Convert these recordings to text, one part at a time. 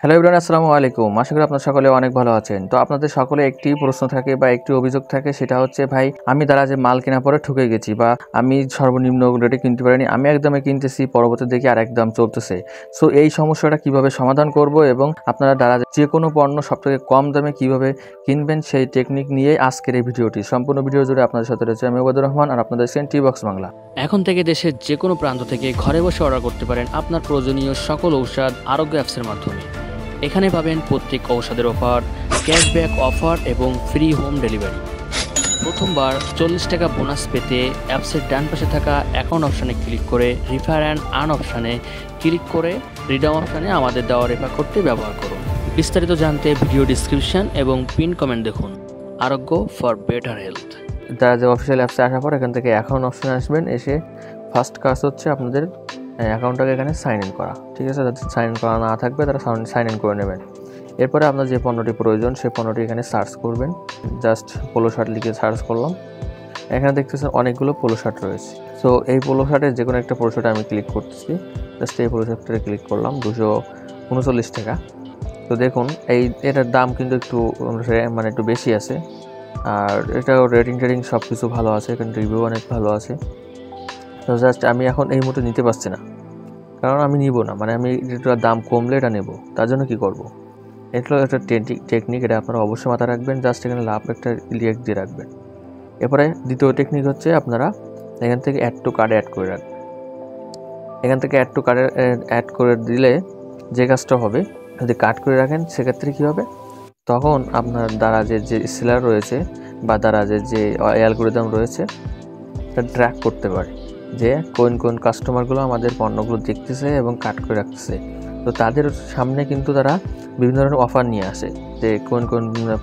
Hello everyone, আসসালামু আলাইকুম। আশা করি আপনারা সকলে অনেক ভালো আছেন। তো আপনাদের সকলে একটি প্রশ্ন থাকে বা একটি অভিযোগ থাকে, সেটা হচ্ছে ভাই আমি দারাজে মাল কেনার পরে ঠকে গেছি বা আমি সর্বনিম্ন রেটে কিনতে পারিনি, আমি একদমে কিনতেছি, পরবর্তী দেখি আর একদম চলতেছে। সো এই সমস্যাটা কিভাবে সমাধান করব এবং আপনারা দারাজে যে কোনো পণ্য সবথেকে কম দামে কিভাবে কিনবেন সেই টেকনিক নিয়ে আজকের এই ভিডিওটি। সম্পূর্ণ ভিডিও জুড়ে আপনাদের সাথে রয়েছে আমি ওবায়দুর রহমান আর আপনাদের দেখছেন টি বক্স বাংলা। এখন থেকে দেশের যে কোনো প্রান্ত থেকে ঘরে বসে অর্ডার করতে পারেন আপনার প্রয়োজনীয় সকল ঔষধ আরোগ্য অ্যাপসের মাধ্যমে। এখানে পাবেন প্রত্যেক ঔষধের অফার, ক্যাশব্যাক অফার এবং ফ্রি হোম ডেলিভারি। প্রথমবার 40 টাকা বোনাস পেতে অ্যাপসের ডান পাশে থাকা অ্যাকাউন্ট অপশানে ক্লিক করে রিফার অ্যান্ড আর্ন অপশানে ক্লিক করে রিডাম অপশানে আমাদের দেওয়া রেফার করতে ব্যবহার করুন। বিস্তারিত জানতে ভিডিও ডিসক্রিপশন এবং পিন কমেন্ট দেখুন। আরোগ্য ফর বেটার হেলথ। দারাজে অফিসিয়াল অ্যাপসে আসার পর এখান থেকে অ্যাকাউন্ট অপশানে আসবেন। এসে ফার্স্ট কাজ হচ্ছে আপনাদের অ্যাকাউন্টটাকে এখানে সাইন ইন করা। ঠিক আছে, যাদের সাইন ইন করা না থাকবে তারা সাইন ইন করে নেবেন। এরপরে আপনার যে পণ্যটি প্রয়োজন সেই পণ্যটি এখানে সার্চ করবেন। জাস্ট পোলো শার্ট লিখে সার্চ করলাম। এখানে দেখতেছেন অনেকগুলো পোলো শার্ট রয়েছে। সো এই পোলো শার্টের যে কোনো একটা পোলো শার্টে আমি ক্লিক করতেছি। জাস্ট এই পোলো শার্টটাতে ক্লিক করলাম, 239 টাকা। তো দেখুন এটার দাম কিন্তু একটু একটু বেশি আছে, আর এটাও রেটিং সব কিছু ভালো আছে, এখানে রিভিউ অনেক ভালো আছে। তো জাস্ট আমি এখন এই মুহূর্তে নিতে পারছি না, কারণ আমি নিব না, আমি এটার দাম কমলে এটা নেব। তার জন্য কি করব, এটা হলো একটা টেকনিক, এটা আপনারা অবশ্যই মাথায় রাখবেন। জাস্ট এখানে লাভ একটা লিখ দিয়ে রাখবেন। এরপরে দ্বিতীয় টেকনিক হচ্ছে আপনারা এখান থেকে অ্যাড টু কার্ডে অ্যাড করে রাখবেন। এখান থেকে অ্যাড টু কার্ডে অ্যাড করে দিলে যে কাজটা হবে, যদি কাট করে রাখেন সেক্ষেত্রে কী হবে, তখন আপনার দারাজের যে সেলার রয়েছে বা দারাজের যে অ্যালগরিদম রয়েছে সেটা ট্র্যাক করতে পারে যে কোন কাস্টমারগুলো আমাদের পণ্যগুলো দেখতেছে এবং কাট করে রাখতেছে। তো তাদের সামনে কিন্তু তারা বিভিন্ন ধরনের অফার নিয়ে আসে, যে কোন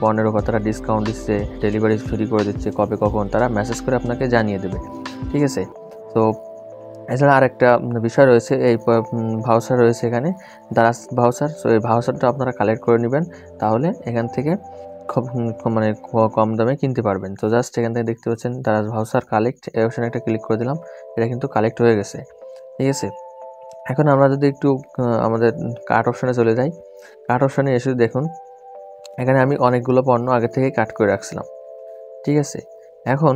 পণ্যের ওপর তারা ডিসকাউন্ট দিচ্ছে, ডেলিভারি ফ্রি করে দিচ্ছে, কবে কখন তারা মেসেজ করে আপনাকে জানিয়ে দেবে। ঠিক আছে। তো এছাড়া আরেকটা বিষয় রয়েছে, এই ভাউচার রয়েছে এখানে, দারাজ ভাউচার। সো এই ভাউচারটা আপনারা কালেক্ট করে নেবেন, তাহলে এখান থেকে খুব কম দামে কিনতে পারবেন। তো জাস্ট এখান থেকে দেখতে পাচ্ছেন দারাজ ভাউচার কালেক্ট, এই অপশানে একটা ক্লিক করে দিলাম, এটা কিন্তু কালেক্ট হয়ে গেছে। ঠিক আছে। এখন আমরা যদি একটু আমাদের কার্ট অপশানে চলে যাই, কার্ট অপশানে এসে দেখুন এখানে আমি অনেকগুলো পণ্য আগে থেকে কাট করে রাখছিলাম। ঠিক আছে। এখন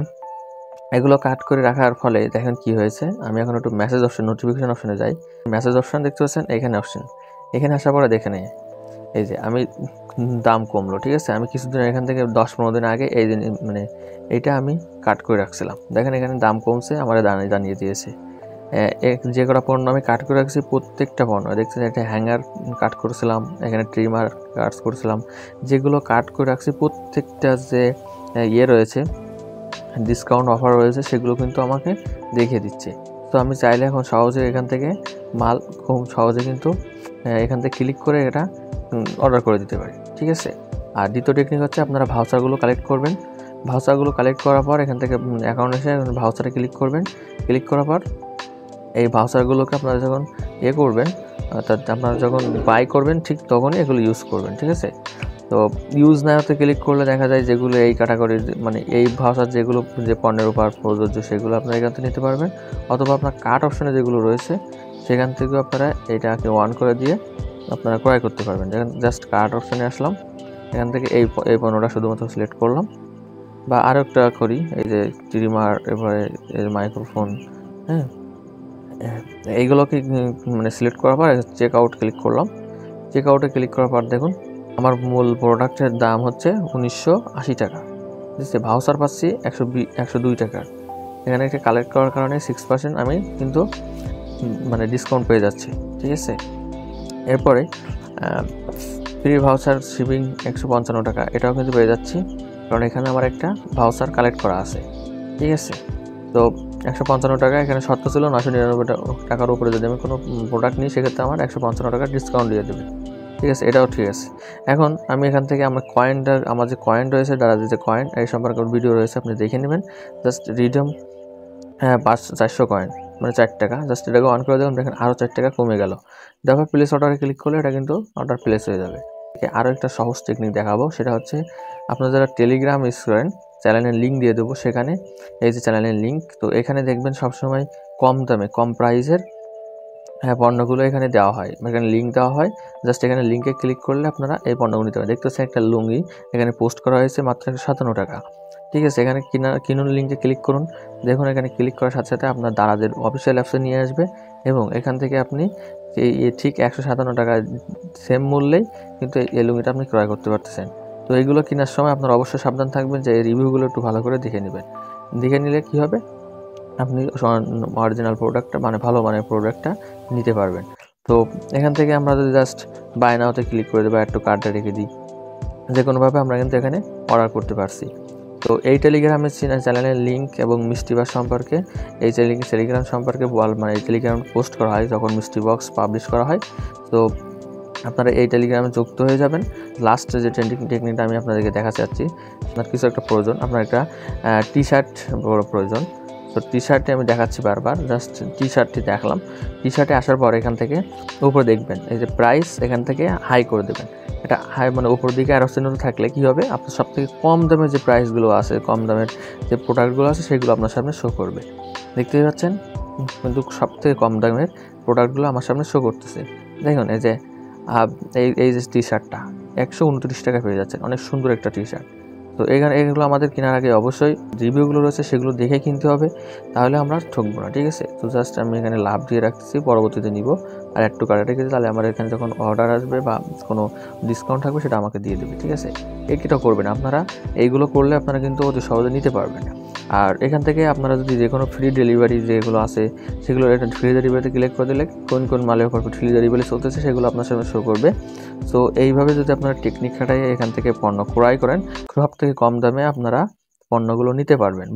এগুলো কাট করে রাখার ফলে দেখেন কি হয়েছে, আমি এখন একটু মেসেজ অপশন, নোটিফিকেশন অপশনে যাই। মেসেজ অপশন দেখতে পাচ্ছেন, এখানে অপশন, এখানে আসার পরে দেখে নেই এই যে আমি দাম কমলো। ঠিক আছে, আমি কিছুদিন এখান থেকে 10-15 দিন আগে এই দিন এইটা আমি কাট করে রাখছিলাম, দেখেন এখানে দাম কমছে, আমার জানিয়ে দিয়েছে। যে কটা পণ্য আমি কাট করে রাখছি প্রত্যেকটা পণ্য দেখছেন, এটা হ্যাঙ্গার কাট করেছিলাম, এখানে ট্রিমার কাট করেছিলাম, যেগুলো কাট করে রাখছি প্রত্যেকটা যে রয়েছে, ডিসকাউন্ট অফার রয়েছে, সেগুলো কিন্তু আমাকে দেখিয়ে দিচ্ছে। তো আমি চাইলে এখন সহজে এখান থেকে মাল খুব সহজে কিন্তু এখান থেকে ক্লিক করে এটা অর্ডার করে দিতে পারি। ঠিক আছে। আর দ্বিতীয় টেকনিক হচ্ছে আপনারা ভাউচারগুলো কালেক্ট করবেন। ভাউচারগুলো কালেক্ট করার পর এখান থেকে অ্যাকাউন্ট এসে ভাউচারে ক্লিক করবেন। ক্লিক করার পর এই ভাউচারগুলোকে আপনারা যখন করবেন, অর্থাৎ আপনারা যখন বাই করবেন ঠিক তখনই এগুলো ইউজ করবেন। ঠিক আছে। তো ইউজ না হতে ক্লিক করলে দেখা যায় যেগুলো এই ক্যাটাগরির এই ভাষার যেগুলো যে পণ্যের উপর প্রযোজ্য সেগুলো আপনারা এখান থেকে নিতে পারবেন, অথবা আপনার কার্ট অপশানে যেগুলো রয়েছে সেখান থেকেও আপনারা এটাকে অন করে দিয়ে আপনারা ক্রয় করতে পারবেন। যেখানে জাস্ট কার্ট অপশানে আসলাম, এখান থেকে এই পণ্যটা শুধুমাত্র সিলেক্ট করলাম। বা আরও একটা করি, এই যে ট্রিমার, এবারে মাইক্রোফোন, হ্যাঁ, এইগুলোকে সিলেক্ট করার পর চেক আউট ক্লিক করলাম। চেক আউটে ক্লিক করার পর দেখুন আমার মূল প্রোডাক্টের দাম হচ্ছে 1980 টাকা। ঠিক আছে। ভাউচার পাচ্ছি 102 টাকার। এখানে একটা কালেক্ট করার কারণে 6% আমি কিন্তু ডিসকাউন্ট পেয়ে যাচ্ছি। ঠিক আছে। এরপরে ফ্রি ভাউচার শিপিং 155 টাকা, এটাও কিন্তু পেয়ে যাচ্ছি, কারণ এখানে আমার একটা ভাউচার কালেক্ট করা আছে। ঠিক আছে। তো 155 টাকা, এখানে শর্ত ছিল 999 টাকার উপরে যদি আমি কোনো প্রোডাক্ট নিই সেক্ষেত্রে আমার 155 টাকা ডিসকাউন্ট দিয়ে দেবে। ঠিক আছে, এটাও ঠিক আছে। এখন আমি এখান থেকে আমার যে কয়েন রয়েছে, দারাজের যে কয়েন, এই সম্পর্কে ভিডিও রয়েছে, আপনি দেখে নেবেন। জাস্ট রিডিম 400 কয়েন 4 টাকা, জাস্ট এটাকে অন করে দিলাম, দেখেন আরও 4 টাকা কমে গেল। তারপর প্লেস অর্ডারে ক্লিক করলে এটা কিন্তু অর্ডার প্লেস হয়ে যাবে। আরও একটা সহজ টেকনিক দেখাবো, সেটা হচ্ছে আপনারা যারা টেলিগ্রাম ইউজ করেন, চ্যানেলের লিঙ্ক দিয়ে দেবো সেখানে, এই যে চ্যানেলের লিঙ্ক, তো এখানে দেখবেন সবসময় কম দামে কম প্রাইসের হ্যাঁ, পণ্যগুলো এখানে দেওয়া হয়, এখানে লিঙ্ক দেওয়া হয়। জাস্ট এখানে লিঙ্কে ক্লিক করলে আপনারা এই পণ্যগুলো নিতে পারেন। দেখতেছেন একটা লুঙ্গি এখানে পোস্ট করা হয়েছে মাত্র 157 টাকা। ঠিক আছে, এখানে কিনুন লিঙ্কে ক্লিক করুন। দেখুন এখানে ক্লিক করার সাথে সাথে আপনার দারাজের অফিসিয়াল অ্যাপসে নিয়ে আসবে এবং এখান থেকে আপনি এই ঠিক 157 টাকা সেম মূল্যেই কিন্তু এই লুঙ্গিটা আপনি ক্রয় করতে পারতেছেন। তো এইগুলো কেনার সময় আপনারা অবশ্যই সাবধান থাকবেন যে এই রিভিউগুলো একটু ভালো করে দেখে নেবেন। দেখে নিলে কী হবে, আপনি অরিজিনাল প্রোডাক্টটা মানে ভালো মানের প্রোডাক্টটা নিতে পারবেন। তো এখান থেকে আমরা যদি জাস্ট বাই নাওতে ক্লিক করে দেবো, একটু কার্ডটা রেখে দিই, যে কোনোভাবে আমরা কিন্তু এখানে অর্ডার করতে পারছি। তো এই টেলিগ্রামের চ্যানেলের লিঙ্ক এবং মিষ্টি বার সম্পর্কে, এই টেলিগ্রাম সম্পর্কে মানে এই টেলিগ্রাম পোস্ট করা হয় যখন মিষ্টি বক্স পাবলিশ করা হয়। তো আপনারা এই টেলিগ্রামে যুক্ত হয়ে যাবেন। লাস্ট যে টেকনিকটা আমি আপনাদেরকে দেখাতে চাচ্ছি, আপনার কিছু একটা প্রয়োজন, আপনার একটা টি শার্ট প্রয়োজন। তো টি শার্টে আমি দেখাচ্ছি বারবার, জাস্ট টি শার্টটি দেখলাম। টি শার্টে আসার পর এখান থেকে উপরে দেখবেন এই যে প্রাইস, এখান থেকে হাই করে দেবেন। এটা হাই মানে উপর দিকে আরও চিহ্ন থাকলে কী হবে, আপনার সবথেকে কম দামের যে প্রাইসগুলো আছে, কম দামের যে প্রোডাক্টগুলো আছে সেগুলো আপনার সামনে শো করবে। দেখতেই পাচ্ছেন কিন্তু সবথেকে কম দামের প্রোডাক্টগুলো আমার সামনে শো করতেছে। দেখুন এই যে এই যে টি শার্টটা 129 টাকা পেয়ে যাচ্ছেন, অনেক সুন্দর একটা টি শার্ট। তো এগুলো আমাদের কেনার আগে অবশ্যই রিভিউগুলো রয়েছে সেগুলো দেখে কিনতে হবে, তাহলে আমরা ঠকবো না। ঠিক আছে, তো জাস্ট আমি এখানে লাভ দিয়ে রাখতেছি, পরবর্তীতে নিব। আর একটু কাটা রেখেছি, তাহলে আমার এখানে যখন অর্ডার আসবে বা কোনো ডিসকাউন্ট থাকবে সেটা আমাকে দিয়ে দেবে। ঠিক আছে, এটা করবেন আপনারা। এইগুলো করলে আপনারা কিন্তু অতি সহজে নিতে পারবেন। আর এখান থেকে আপনারা যদি যে কোনো ফ্রি ডেলিভারি যেগুলো আছে সেগুলো এটা ফ্রি ডেলিভারিতে ক্লিক করে দিলে কোন মালের উপর ফ্রি ডেলিভারি চলতেছে সেগুলো আপনার সামনে শো করবে। সো এইভাবে যদি আপনারা টেকনিক খাটাই এখান থেকে পণ্য ক্রয় করেন, সব থেকে কম দামে আপনারা পণ্যগুলো নিতে পারবেন।